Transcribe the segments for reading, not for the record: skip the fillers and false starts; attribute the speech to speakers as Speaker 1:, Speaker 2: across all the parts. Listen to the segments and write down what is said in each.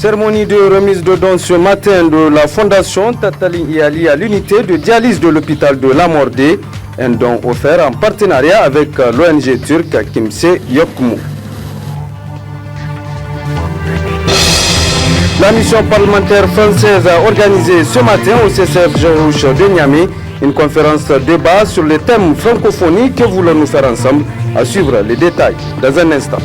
Speaker 1: Cérémonie de remise de dons ce matin de la Fondation Tatali Iali à l'unité de dialyse de l'hôpital de Lamordé. Un don offert en partenariat avec l'ONG turque Kimse Yokmu. La mission parlementaire française a organisé ce matin au CCF Jean-Rouge de Niamey une conférence débat sur les thèmes francophonie que voulons nous faire ensemble. À suivre les détails dans un instant.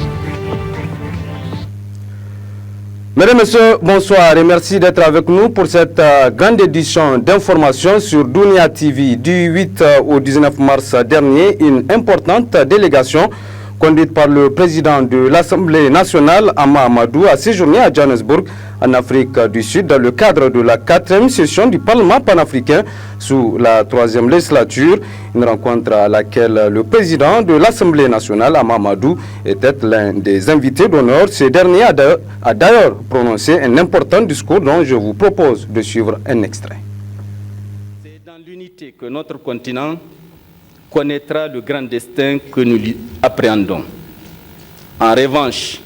Speaker 1: Mesdames et messieurs, bonsoir et merci d'être avec nous pour cette grande édition d'information sur Dunia TV du 8 au 19 mars dernier. Une importante délégation conduite par le président de l'Assemblée nationale, Ama Amadou, a séjourné à Johannesburg, en Afrique du Sud, dans le cadre de la 4e session du Parlement panafricain sous la 3e législature. Une rencontre à laquelle le président de l'Assemblée nationale, Ama Amadou, était l'un des invités d'honneur. Ce dernier a d'ailleurs prononcé un important discours dont je vous propose de suivre un extrait.
Speaker 2: C'est dans l'unité que notre continent connaîtra le grand destin que nous lui appréhendons. En revanche,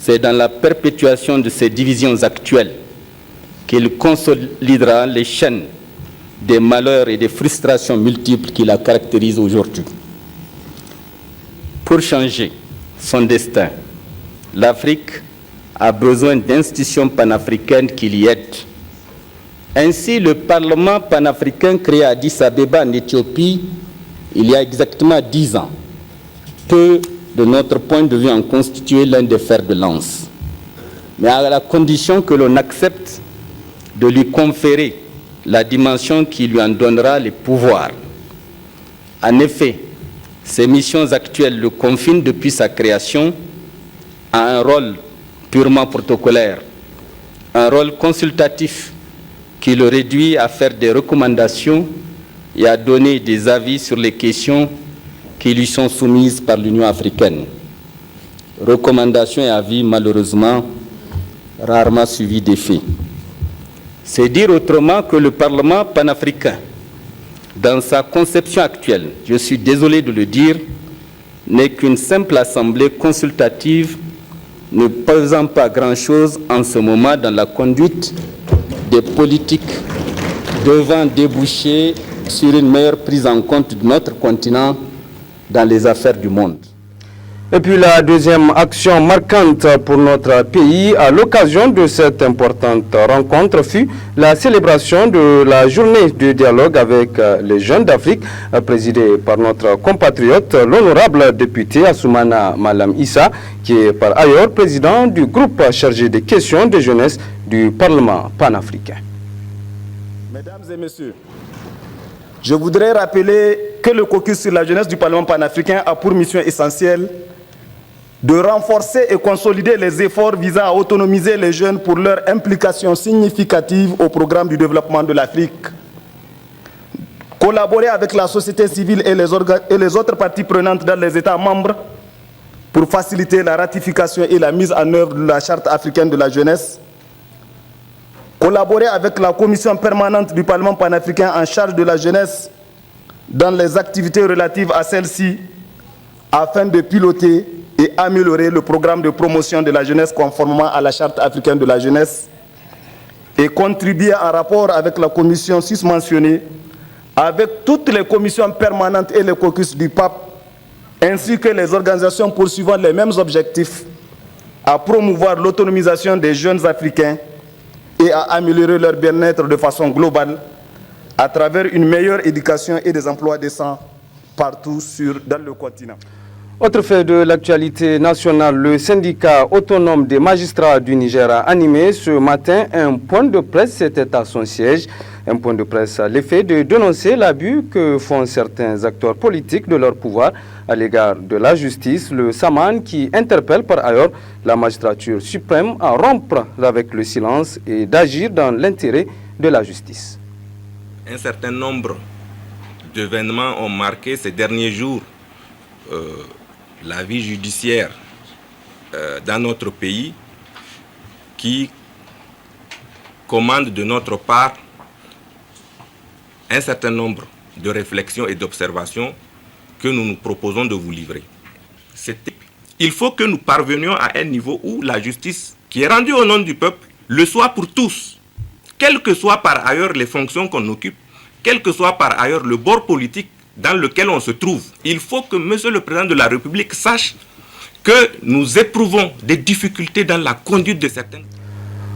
Speaker 2: c'est dans la perpétuation de ces divisions actuelles qu'il consolidera les chaînes des malheurs et des frustrations multiples qui la caractérisent aujourd'hui. Pour changer son destin, l'Afrique a besoin d'institutions panafricaines qui l'y aident. Ainsi, le Parlement panafricain créé à Addis Abeba en Éthiopie il y a exactement 10 ans, peut, de notre point de vue, en constituer l'un des fers de lance. Mais à la condition que l'on accepte de lui conférer la dimension qui lui en donnera les pouvoirs. En effet, ses missions actuelles le confinent depuis sa création à un rôle purement protocolaire, un rôle consultatif qui le réduit à faire des recommandations et à donner des avis sur les questions qui lui sont soumises par l'Union africaine. Recommandations et avis malheureusement rarement suivis d'effets. C'est dire autrement que le Parlement panafricain, dans sa conception actuelle, je suis désolé de le dire, n'est qu'une simple assemblée consultative ne pesant pas grand-chose en ce moment dans la conduite des politiques devant déboucher sur une meilleure prise en compte de notre continent dans les affaires du monde.
Speaker 1: Et puis la deuxième action marquante pour notre pays à l'occasion de cette importante rencontre fut la célébration de la journée de dialogue avec les jeunes d'Afrique, présidée par notre compatriote, l'honorable député Assoumana Malam Issa, qui est par ailleurs président du groupe chargé des questions de jeunesse du Parlement panafricain.
Speaker 3: Mesdames et messieurs, je voudrais rappeler que le caucus sur la jeunesse du Parlement panafricain a pour mission essentielle de renforcer et consolider les efforts visant à autonomiser les jeunes pour leur implication significative au programme du développement de l'Afrique. Collaborer avec la société civile et les autres parties prenantes dans les États membres pour faciliter la ratification et la mise en œuvre de la Charte africaine de la jeunesse. Collaborer avec la commission permanente du Parlement panafricain en charge de la jeunesse dans les activités relatives à celle-ci afin de piloter et améliorer le programme de promotion de la jeunesse conformément à la Charte africaine de la jeunesse et contribuer en rapport avec la commission susmentionnée, avec toutes les commissions permanentes et les caucus du pape, ainsi que les organisations poursuivant les mêmes objectifs, à promouvoir l'autonomisation des jeunes africains et à améliorer leur bien-être de façon globale à travers une meilleure éducation et des emplois décents partout dans le continent.
Speaker 1: Autre fait de l'actualité nationale, le syndicat autonome des magistrats du Niger a animé ce matin un point de presse, c'était à son siège, un point de presse à l'effet de dénoncer l'abus que font certains acteurs politiques de leur pouvoir à l'égard de la justice, le SAMAN qui interpelle par ailleurs la magistrature suprême à rompre avec le silence et d'agir dans l'intérêt de la justice.
Speaker 4: Un certain nombre d'événements ont marqué ces derniers jours la vie judiciaire dans notre pays qui commande de notre part un certain nombre de réflexions et d'observations que nous nous proposons de vous livrer. Il faut que nous parvenions à un niveau où la justice, qui est rendue au nom du peuple, le soit pour tous, quelles que soient par ailleurs les fonctions qu'on occupe, quel que soit par ailleurs le bord politique dans lequel on se trouve. Il faut que M. le Président de la République sache que nous éprouvons des difficultés dans la conduite de certaines.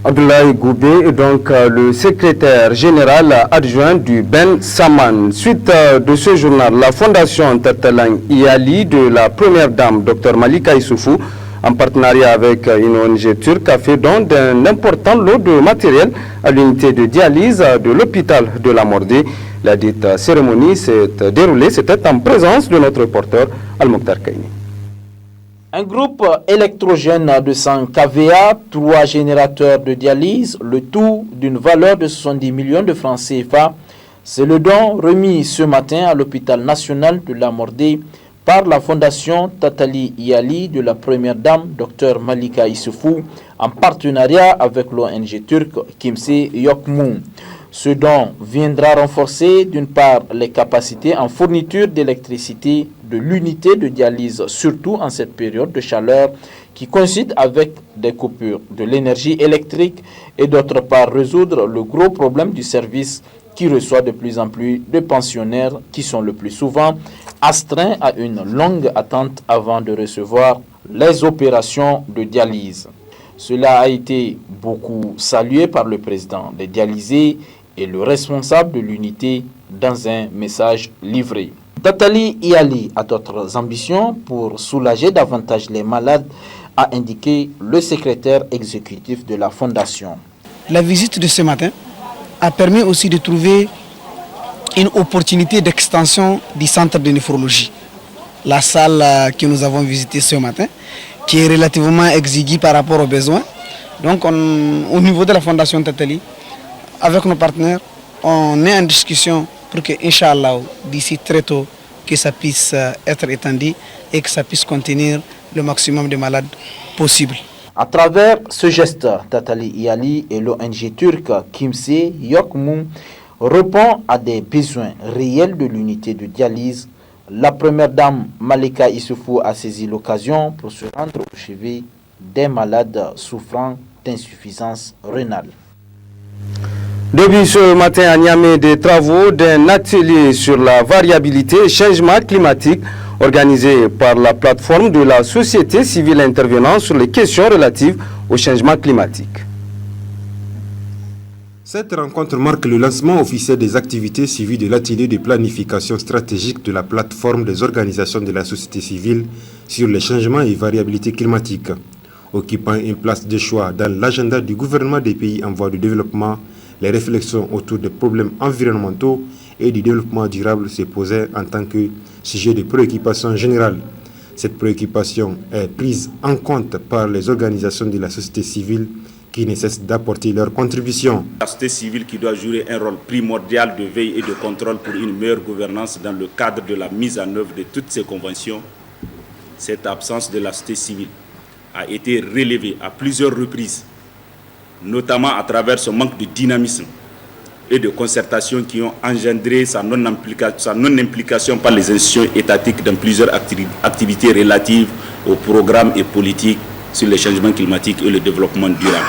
Speaker 1: Abdoulaye Goubé est donc le secrétaire général adjoint du Ben Saman. Suite de ce journal, la fondation Tatalang Iyali de la première dame, Dr Malika Issoufou, en partenariat avec une ONG turque, a fait don d'un important lot de matériel à l'unité de dialyse de l'hôpital de la Mordée. La dite cérémonie s'est déroulée, c'était en présence de notre reporter Al-Mokhtar Kaini.
Speaker 5: Un groupe électrogène de 100 kVA, 3 générateurs de dialyse, le tout d'une valeur de 70 millions de francs CFA. C'est le don remis ce matin à l'hôpital national de la Mordée par la fondation Tatali Iyali de la première dame, Dr Malika Issoufou, en partenariat avec l'ONG turque Kimse Yokmou. Ce don viendra renforcer d'une part les capacités en fourniture d'électricité de l'unité de dialyse, surtout en cette période de chaleur qui coïncide avec des coupures de l'énergie électrique, et d'autre part résoudre le gros problème du service qui reçoit de plus en plus de pensionnaires qui sont le plus souvent astreints à une longue attente avant de recevoir les opérations de dialyse. Cela a été beaucoup salué par le président des dialysés et le responsable de l'unité dans un message livré. Tatali Iyali a d'autres ambitions pour soulager davantage les malades, a indiqué le secrétaire exécutif de la fondation.
Speaker 6: La visite de ce matin a permis aussi de trouver une opportunité d'extension du centre de néphrologie. La salle que nous avons visitée ce matin, qui est relativement exiguë par rapport aux besoins. Donc au niveau de la fondation Tatali, avec nos partenaires, on est en discussion pour que, Inch'Allah, d'ici très tôt, que ça puisse être étendu et que ça puisse contenir le maximum de malades possible.
Speaker 5: À travers ce geste, Tatali Iyali et l'ONG turque Kimse Yokmou répond à des besoins réels de l'unité de dialyse. La première dame Malika Issoufou a saisi l'occasion pour se rendre au chevet des malades souffrant d'insuffisance rénale.
Speaker 1: Depuis ce matin à Niamey, des travaux d'un atelier sur la variabilité et changement climatique organisé par la plateforme de la société civile intervenant sur les questions relatives au changement climatique.
Speaker 7: Cette rencontre marque le lancement officiel des activités suivies de l'atelier de planification stratégique de la plateforme des organisations de la société civile sur les changements et variabilités climatiques, occupant une place de choix dans l'agenda du gouvernement des pays en voie de développement. Les réflexions autour des problèmes environnementaux et du développement durable se posaient en tant que sujet de préoccupation générale. Cette préoccupation est prise en compte par les organisations de la société civile qui ne cessent d'apporter leur contribution.
Speaker 8: La société civile qui doit jouer un rôle primordial de veille et de contrôle pour une meilleure gouvernance dans le cadre de la mise en œuvre de toutes ces conventions. Cette absence de la société civile a été relevée à plusieurs reprises, notamment à travers ce manque de dynamisme et de concertation qui ont engendré sa non-implication par les institutions étatiques dans plusieurs activités relatives aux programmes et politiques sur les changements climatiques et le développement durable.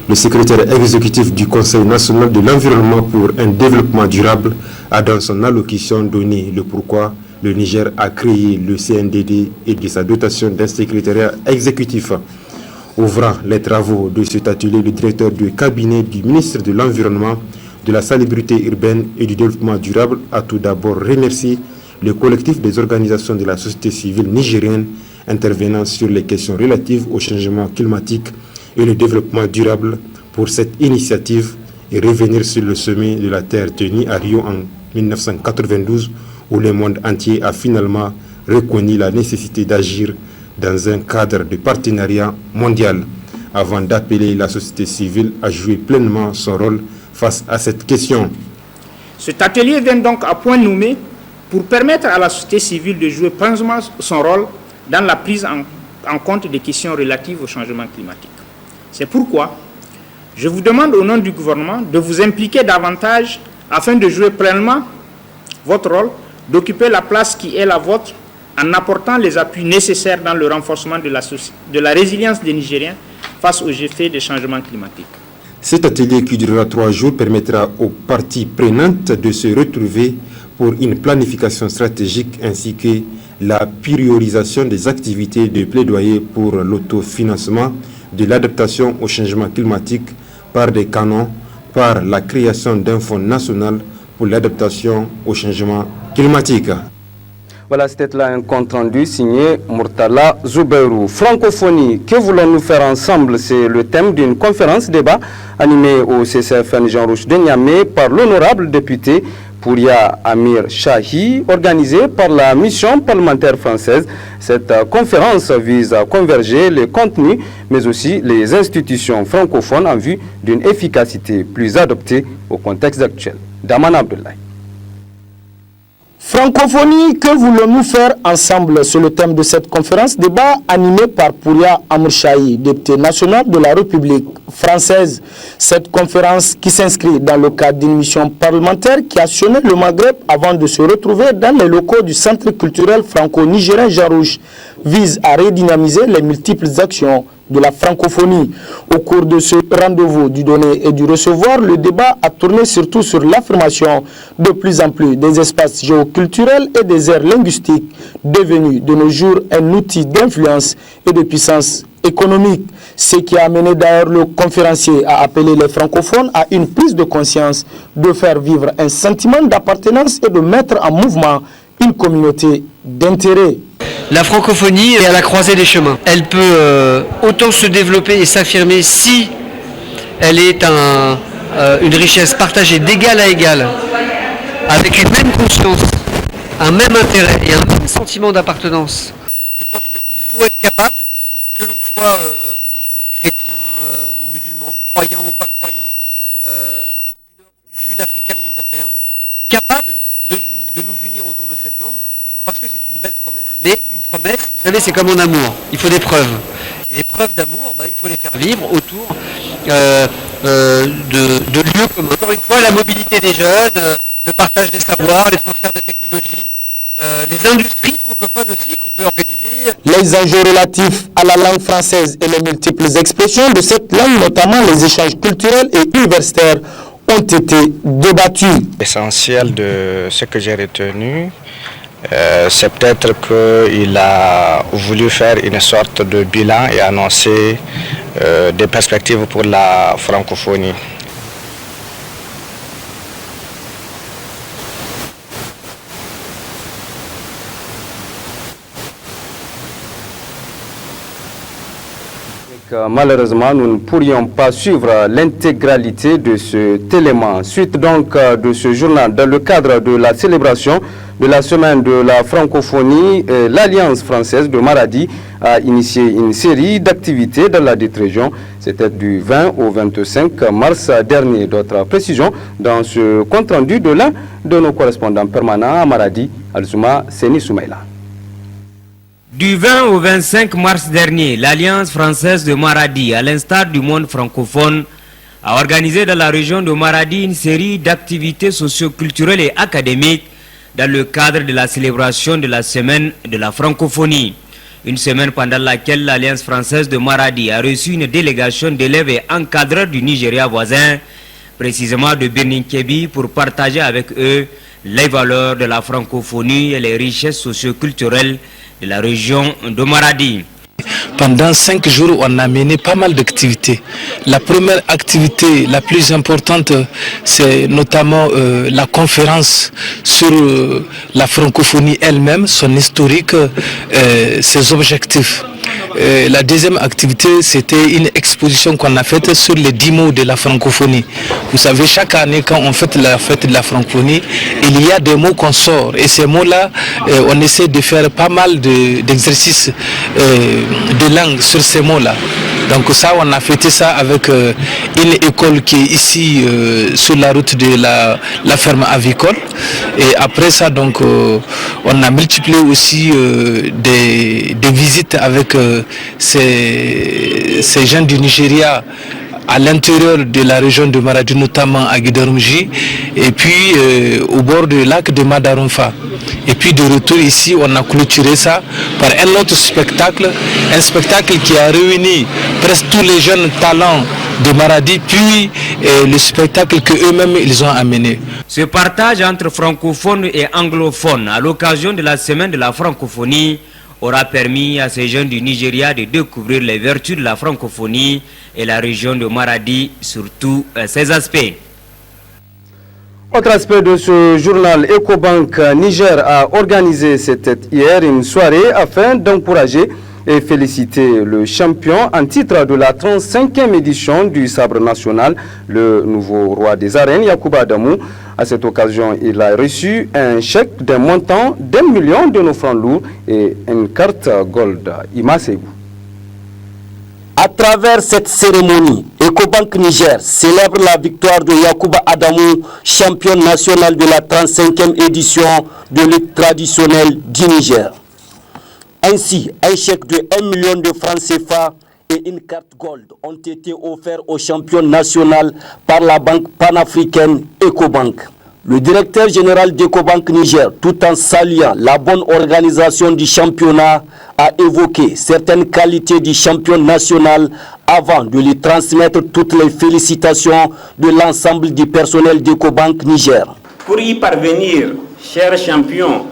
Speaker 7: Le secrétaire exécutif du Conseil national de l'environnement pour un développement durable a dans son allocution donné le pourquoi le Niger a créé le CNDD et de sa dotation d'un secrétariat exécutif. Ouvrant les travaux de cet atelier, le directeur du cabinet du ministre de l'Environnement, de la Salubrité urbaine et du développement durable a tout d'abord remercié le collectif des organisations de la société civile nigérienne intervenant sur les questions relatives au changement climatique et le développement durable pour cette initiative et revenir sur le sommet de la Terre tenu à Rio en 1992 où le monde entier a finalement reconnu la nécessité d'agir dans un cadre de partenariat mondial, avant d'appeler la société civile à jouer pleinement son rôle face à cette question.
Speaker 9: Cet atelier vient donc à point nommé pour permettre à la société civile de jouer pleinement son rôle dans la prise en compte des questions relatives au changement climatique. C'est pourquoi je vous demande au nom du gouvernement de vous impliquer davantage afin de jouer pleinement votre rôle, d'occuper la place qui est la vôtre en apportant les appuis nécessaires dans le renforcement de la résilience des Nigériens face aux effets des changements climatiques.
Speaker 7: Cet atelier qui durera 3 jours permettra aux parties prenantes de se retrouver pour une planification stratégique ainsi que la priorisation des activités de plaidoyer pour l'autofinancement de l'adaptation au changement climatique par des canons, par la création d'un fonds national pour l'adaptation au changement climatique.
Speaker 1: Voilà, c'était là un compte rendu signé Murtala Zouberou. Francophonie, que voulons-nous faire ensemble? C'est le thème d'une conférence débat animée au CCFN Jean Rouch de Niamey par l'honorable député Pouria Amir Chahi, organisée par la mission parlementaire française. Cette conférence vise à converger les contenus, mais aussi les institutions francophones en vue d'une efficacité plus adaptée au contexte actuel. Daman Abdoulaye.
Speaker 10: Francophonie, que voulons-nous faire ensemble? C'est le thème de cette conférence débat animée par Pouria Amourchaï, député national de la République française. Cette conférence qui s'inscrit dans le cadre d'une mission parlementaire qui a sillonné le Maghreb avant de se retrouver dans les locaux du Centre culturel franco-nigérien Jean Rouch vise à redynamiser les multiples actions de la francophonie. Au cours de ce rendez-vous du donner et du recevoir, le débat a tourné surtout sur l'affirmation de plus en plus des espaces géoculturels et des aires linguistiques devenus de nos jours un outil d'influence et de puissance économique. Ce qui a amené d'ailleurs le conférencier à appeler les francophones à une prise de conscience, de faire vivre un sentiment d'appartenance et de mettre en mouvement une communauté d'intérêt.
Speaker 11: La francophonie est à la croisée des chemins. Elle peut autant se développer et s'affirmer si elle est une richesse partagée d'égal à égal, avec une même conscience, un même intérêt et un même sentiment d'appartenance. Je pense qu'il faut être capable, que l'on soit chrétien ou musulman, croyant ou pas croyant, du nord ou du sud, africain ou européen, capable de nous unir autour de cette langue, parce que c'est une belle promesse. Mais une promesse, vous savez, c'est comme en amour, il faut des preuves. Et les preuves d'amour, il faut les faire vivre autour de lieux communs. Encore une fois, la mobilité des jeunes, le partage des savoirs, les transferts de technologies, les industries francophones aussi qu'on peut organiser.
Speaker 10: Les enjeux relatifs à la langue française et les multiples expressions de cette langue, notamment les échanges culturels et universitaires, ont été débattus.
Speaker 12: L'essentiel de ce que j'ai retenu, c'est peut-être qu'il a voulu faire une sorte de bilan et annoncer des perspectives pour la francophonie.
Speaker 1: Malheureusement, nous ne pourrions pas suivre l'intégralité de cet élément. Suite donc de ce journal, dans le cadre de la célébration de la semaine de la francophonie, l'Alliance française de Maradi a initié une série d'activités dans la dite région. C'était du 20 au 25 mars dernier. D'autres précisions dans ce compte-rendu de l'un de nos correspondants permanents à Maradi, Alzouma Seni Soumaïla.
Speaker 13: Du 20 au 25 mars dernier, l'Alliance française de Maradi, à l'instar du monde francophone, a organisé dans la région de Maradi une série d'activités socio-culturelles et académiques dans le cadre de la célébration de la semaine de la francophonie. Une semaine pendant laquelle l'Alliance française de Maradi a reçu une délégation d'élèves et encadreurs du Nigeria voisin, précisément de Birnin-Kebbi, pour partager avec eux les valeurs de la francophonie et les richesses socio-culturelles de la région de Maradi.
Speaker 14: Pendant 5 jours, on a mené pas mal d'activités. La première activité, la plus importante, c'est notamment la conférence sur la francophonie elle-même, son historique, ses objectifs. La deuxième activité, c'était une exposition qu'on a faite sur les 10 mots de la francophonie. Vous savez, chaque année, quand on fête la fête de la francophonie, il y a des mots qu'on sort. Et ces mots-là, on essaie de faire pas mal d'exercices de langue sur ces mots-là. Donc ça, on a fêté ça avec une école qui est ici sur la route de la ferme avicole. Et après ça, donc, on a multiplié aussi des visites avec ces gens du Nigeria à l'intérieur de la région de Maradi, notamment à Guidarumji, et puis au bord du lac de Madarumfa. Et puis de retour ici, on a clôturé ça par un autre spectacle, un spectacle qui a réuni presque tous les jeunes talents de Maradi, puis le spectacle qu'eux-mêmes ils ont amené.
Speaker 13: Ce partage entre francophones et anglophones à l'occasion de la semaine de la francophonie aura permis à ces jeunes du Nigeria de découvrir les vertus de la francophonie et la région de Maradi sur tous ses aspects.
Speaker 1: Autre aspect de ce journal, Ecobank Niger a organisé c'était hier une soirée afin d'encourager et féliciter le champion en titre de la 35e édition du sabre national, le nouveau roi des arènes, Yacouba Adamou. À cette occasion, il a reçu un chèque d'un montant d'1 million de nos francs lourds et une carte gold. Ima Sebou.
Speaker 15: À travers cette cérémonie, Ecobank Niger célèbre la victoire de Yacouba Adamou, champion national de la 35e édition de lutte traditionnelle du Niger. Ainsi, un chèque de 1 million de francs CFA et une carte gold ont été offerts au champion national par la banque panafricaine Ecobank. Le directeur général d'Ecobank Niger, tout en saluant la bonne organisation du championnat, a évoqué certaines qualités du champion national avant de lui transmettre toutes les félicitations de l'ensemble du personnel d'Ecobank Niger.
Speaker 16: Pour y parvenir, cher champion,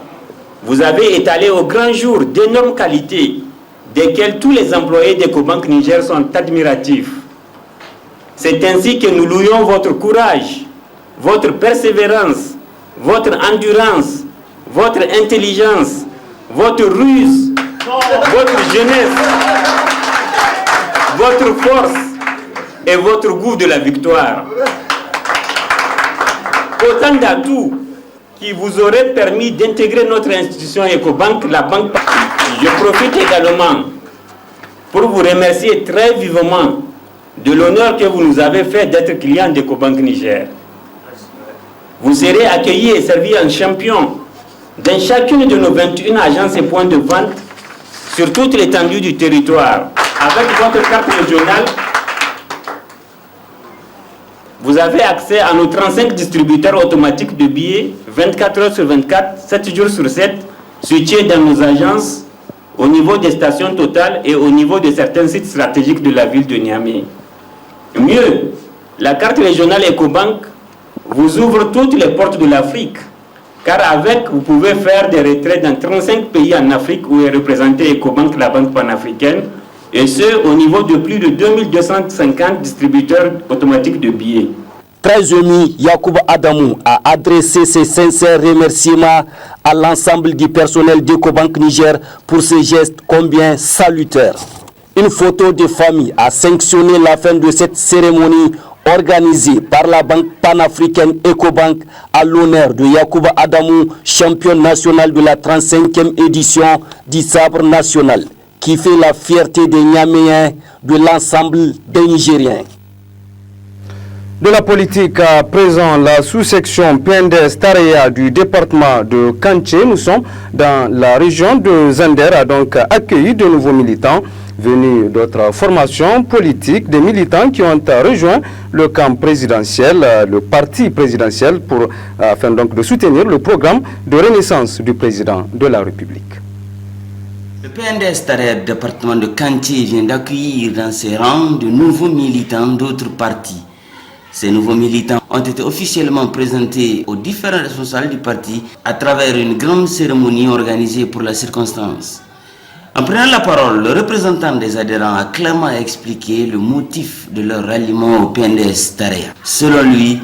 Speaker 16: vous avez étalé au grand jour d'énormes qualités, desquelles tous les employés d'Ecobank Niger sont admiratifs. C'est ainsi que nous louons votre courage, votre persévérance, votre endurance, votre intelligence, votre ruse, votre jeunesse, votre force et votre goût de la victoire. Autant d'atouts qui vous auraient permis d'intégrer notre institution Ecobank, la banque. Je profite également pour vous remercier très vivement de l'honneur que vous nous avez fait d'être client d'Ecobank Niger. Vous serez accueillis et servis en champion dans chacune de nos 21 agences et points de vente sur toute l'étendue du territoire. Avec votre carte régionale, vous avez accès à nos 35 distributeurs automatiques de billets 24 heures sur 24, 7 jours sur 7, situés dans nos agences au niveau des stations Total et au niveau de certains sites stratégiques de la ville de Niamey. Mieux, la carte régionale Ecobank vous ouvre toutes les portes de l'Afrique, car avec, vous pouvez faire des retraits dans 35 pays en Afrique où est représentée Ecobank, la banque panafricaine, et ce, au niveau de plus de 2250 distributeurs automatiques de billets.
Speaker 15: Très ému, Yacouba Adamou a adressé ses sincères remerciements à l'ensemble du personnel d'Ecobank Niger pour ce geste combien salutaire. Une photo de famille a sanctionné la fin de cette cérémonie organisée par la banque panafricaine Ecobank à l'honneur de Yacouba Adamou, champion national de la 35e édition du sabre national, qui fait la fierté des Niaméens, de l'ensemble des Nigériens.
Speaker 1: De la politique à présent, la sous-section PNDS Tareya du département de Kanché, nous sommes dans la région de Zender, a donc accueilli de nouveaux militants venus d'autres formations politiques, des militants qui ont rejoint le camp présidentiel, le parti présidentiel, afin donc de soutenir le programme de renaissance du président de la République.
Speaker 17: Le PNDS Tareya du département de Kanché vient d'accueillir dans ses rangs de nouveaux militants d'autres partis. Ces nouveaux militants ont été officiellement présentés aux différents responsables du parti à travers une grande cérémonie organisée pour la circonstance. En prenant la parole, le représentant des adhérents a clairement expliqué le motif de leur ralliement au PNDS Tareya. Selon lui,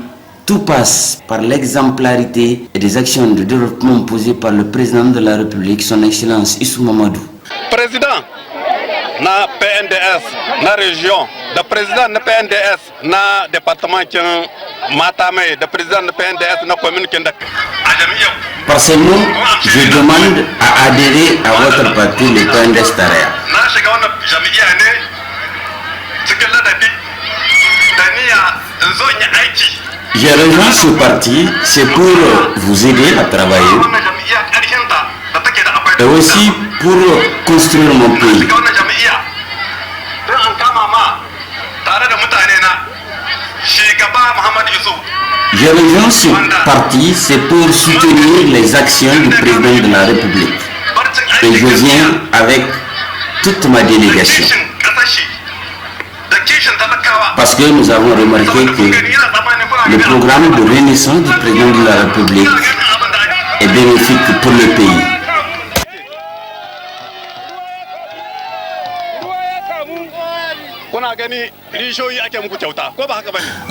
Speaker 17: tout passe par l'exemplarité et des actions de développement posées par le président de la République, son Excellence Issou Mamadou.
Speaker 18: Président na PNDS na région, le président de PNDS na département qui Matamé, le président de PNDS na commune qui
Speaker 17: Par ces mots, je demande à adhérer à votre parti, le PNDS Tareya. J'ai rejoint ce parti, c'est pour vous aider à travailler et aussi pour construire mon pays. J'ai rejoint ce parti, c'est pour soutenir les actions du président de la République. Et je viens avec toute ma délégation. parce que nous avons remarqué que le programme de renaissance du président de la République est bénéfique pour le pays.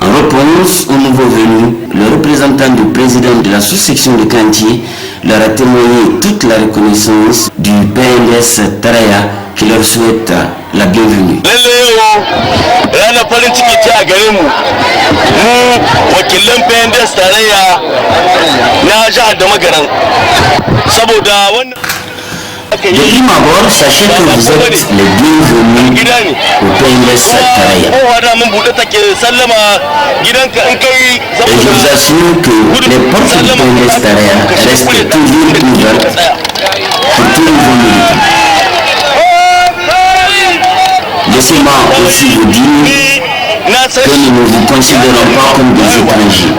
Speaker 17: En réponse aux nouveaux venus, le représentant du président de la sous-section de Kantié leur a témoigné toute la reconnaissance du PNDS Taraya qui leur souhaite la bienvenue. Depuis ma bord, sachez que vous êtes les bienvenus au PNDS Taraya. Et je vous assure que les portes du PNDS Taraya restent toujours ouvertes pour tous les nouveaux militants. Laissez-moi aussi vous dire que nous ne vous considérons pas comme des étrangers.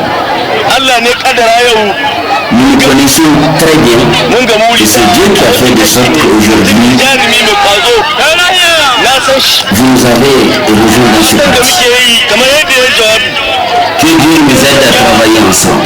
Speaker 17: Nous nous connaissons très bien et c'est Dieu qui a fait de sorte qu'aujourd'hui vous nous avez rejoints dans ce parti. Que Dieu nous aide à travailler ensemble.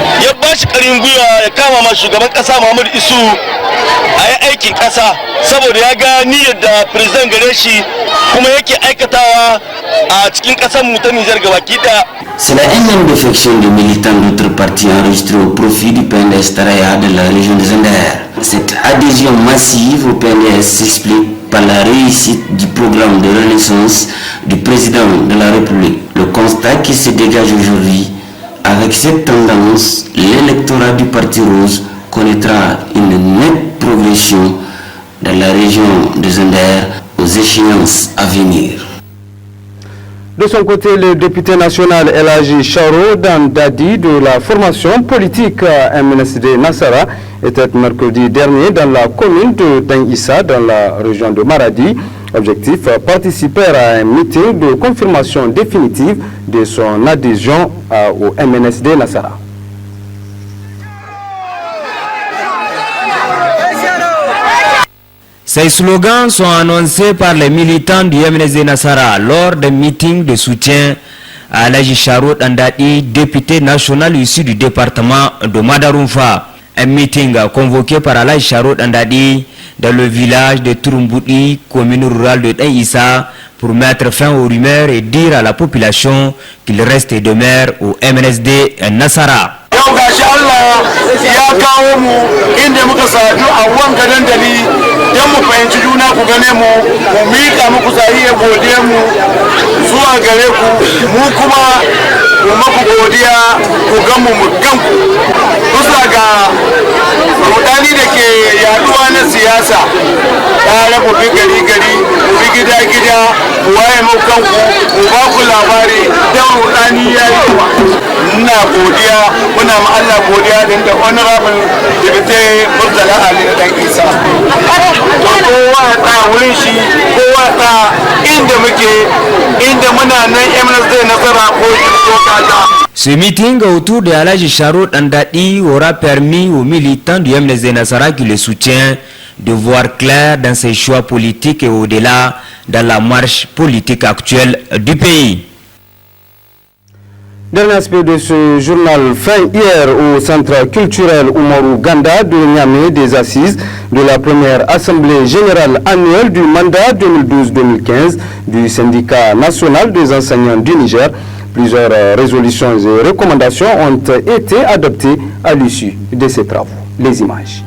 Speaker 17: C'est la énième défection de militants d'autres partis enregistrés au profit du PNDS Taraya de la région des Zender. Cette adhésion massive au PNDS s'explique par la réussite du programme de renaissance du président de la République. Le constat qui se dégage aujourd'hui, avec cette tendance, l'électorat du Parti Rose connaîtra une nette progression dans la région des Zender aux échéances à venir.
Speaker 1: De son côté, le député national Elhaji Charo Dadi de la formation politique MNSD Nassara était mercredi dernier dans la commune de Dengissa dans la région de Maradi. Objectif, participer à un meeting de confirmation définitive de son adhésion au MNSD Nassara.
Speaker 13: Ces slogans sont annoncés par les militants du MNSD Nassara lors d'un meeting de soutien à Elhaji Charo Dadi, député national issu du département de Madarumfa. Un meeting convoqué par Elhaji Charo Dadi dans le village de Turumboudi, commune rurale de Dengissa, pour mettre fin aux rumeurs et dire à la population qu'il reste et demeure au MNSD Nassara.
Speaker 19: gashi Allah ya kawo mu inda muka sadu a wanka dandali don mu fahimci juna ku gane mu miƙa muku sahiya godiya mu zuwa gare ku mu kuma mu maku godiya ku gan mu gan ku kusa ga rudani da ke yaduwa na siyasa tare mu bi gari gari mu bi gida gida mu waye mu kanku mu ba ku labari don rudani ya yi ina godiya muna ma Allah godiya da honorable deputy Murtala Ali da Isa kowa ta wurin shi kowa ta inda muke inda muna nan MNSD nasara ko kata.
Speaker 13: Ce meeting autour de Elhaji Charo Dadi aura permis aux militants du MNSD Nassara qui le soutient de voir clair dans ses choix politiques et au-delà dans la marche politique actuelle du pays.
Speaker 1: Dernier aspect de ce journal, fin hier au centre culturel Oumarou Ganda de Niamey des assises de la première assemblée générale annuelle du mandat 2012-2015 du syndicat national des enseignants du Niger. Plusieurs résolutions et recommandations ont été adoptées à l'issue de ces travaux. Les images.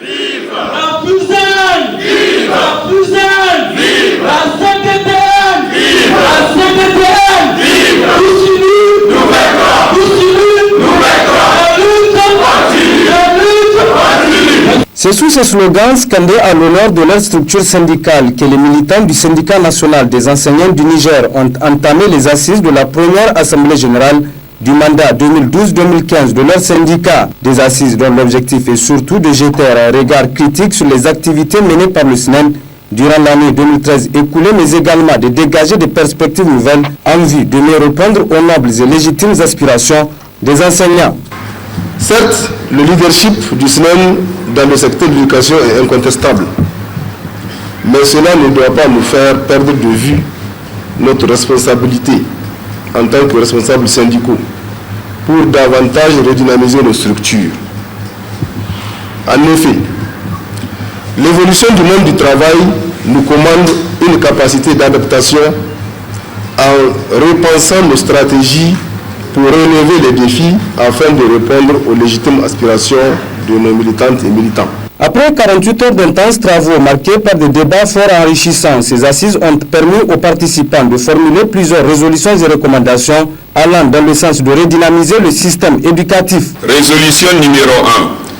Speaker 20: Vive la Pouzane! Vive la Pouzane! Vive la CPTN! Vive la CPTN! Vive la Poussini! Nous vaincra! Poussini! Nous vaincra! La lutte continue! La lutte continue!
Speaker 1: C'est sous ces slogans scandés à l'honneur de leur structure syndicale que les militants du syndicat national des enseignants du Niger ont entamé les assises de la première assemblée générale du mandat 2012-2015 de leur syndicat. Des assises dont l'objectif est surtout de jeter un regard critique sur les activités menées par le SNEN durant l'année 2013 écoulée, mais également de dégager des perspectives nouvelles en vue de mieux répondre aux nobles et légitimes aspirations des enseignants.
Speaker 3: Certes, le leadership du SNEN dans le secteur de l'éducation est incontestable, mais cela ne doit pas nous faire perdre de vue notre responsabilité en tant que responsables syndicaux pour davantage redynamiser nos structures. En effet, l'évolution du monde du travail nous commande une capacité d'adaptation en repensant nos stratégies pour relever les défis afin de répondre aux légitimes aspirations de nos militantes et militants.
Speaker 1: Après 48 heures d'intenses travaux marqués par des débats fort enrichissants, ces assises ont permis aux participants de formuler plusieurs résolutions et recommandations allant dans le sens de redynamiser le système éducatif.
Speaker 21: Résolution numéro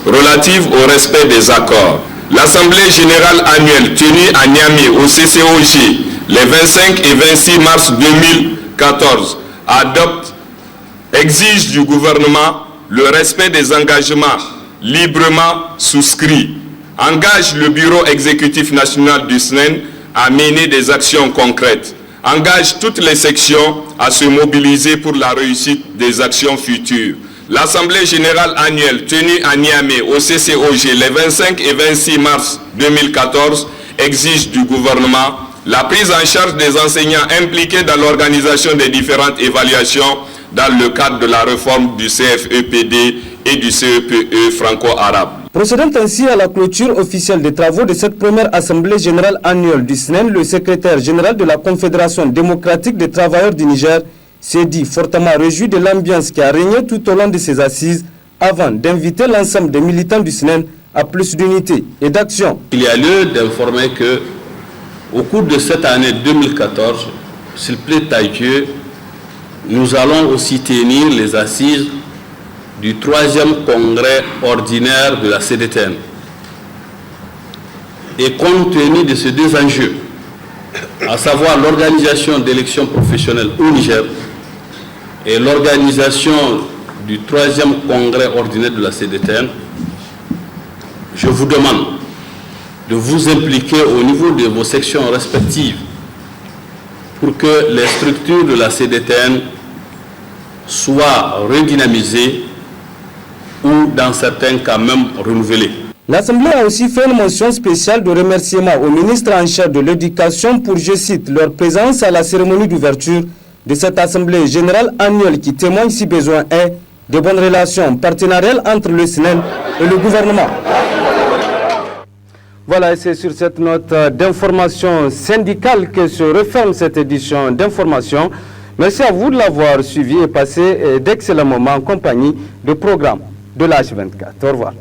Speaker 21: 1, relative au respect des accords. L'Assemblée générale annuelle tenue à Niamey au CCOG les 25 et 26 mars 2014 exige du gouvernement le respect des engagements librement souscrits, engage le Bureau exécutif national du SNEN à mener des actions concrètes, engage toutes les sections à se mobiliser pour la réussite des actions futures. L'Assemblée générale annuelle tenue à Niamey au CCOG les 25 et 26 mars 2014 exige du gouvernement la prise en charge des enseignants impliqués dans l'organisation des différentes évaluations dans le cadre de la réforme du CFEPD et du CEPE franco-arabe.
Speaker 1: Procédant ainsi à la clôture officielle des travaux de cette première Assemblée générale annuelle du SNEN, le secrétaire général de la Confédération démocratique des travailleurs du Niger s'est dit fortement réjoui de l'ambiance qui a régné tout au long de ces assises avant d'inviter l'ensemble des militants du SNEN à plus d'unité et d'action.
Speaker 22: Il y a lieu d'informer que au cours de cette année 2014, s'il plaît à Dieu, nous allons aussi tenir les assises du 3e congrès ordinaire de la CDTN. Et compte tenu de ces deux enjeux, à savoir l'organisation d'élections professionnelles au Niger et l'organisation du 3e congrès ordinaire de la CDTN, je vous demande de vous impliquer au niveau de vos sections respectives pour que les structures de la CDTN soient redynamisées ou dans certains cas même renouvelées.
Speaker 1: L'Assemblée a aussi fait une mention spéciale de remerciement au ministre en charge de l'Éducation pour, je cite, leur présence à la cérémonie d'ouverture de cette Assemblée générale annuelle qui témoigne, si besoin est, de bonnes relations partenariales entre le SNEN et le gouvernement. Voilà, et c'est sur cette note d'information syndicale que se referme cette édition d'information. Merci à vous de l'avoir suivi et passé d'excellents moments en compagnie de programmes de l'H24. Au revoir.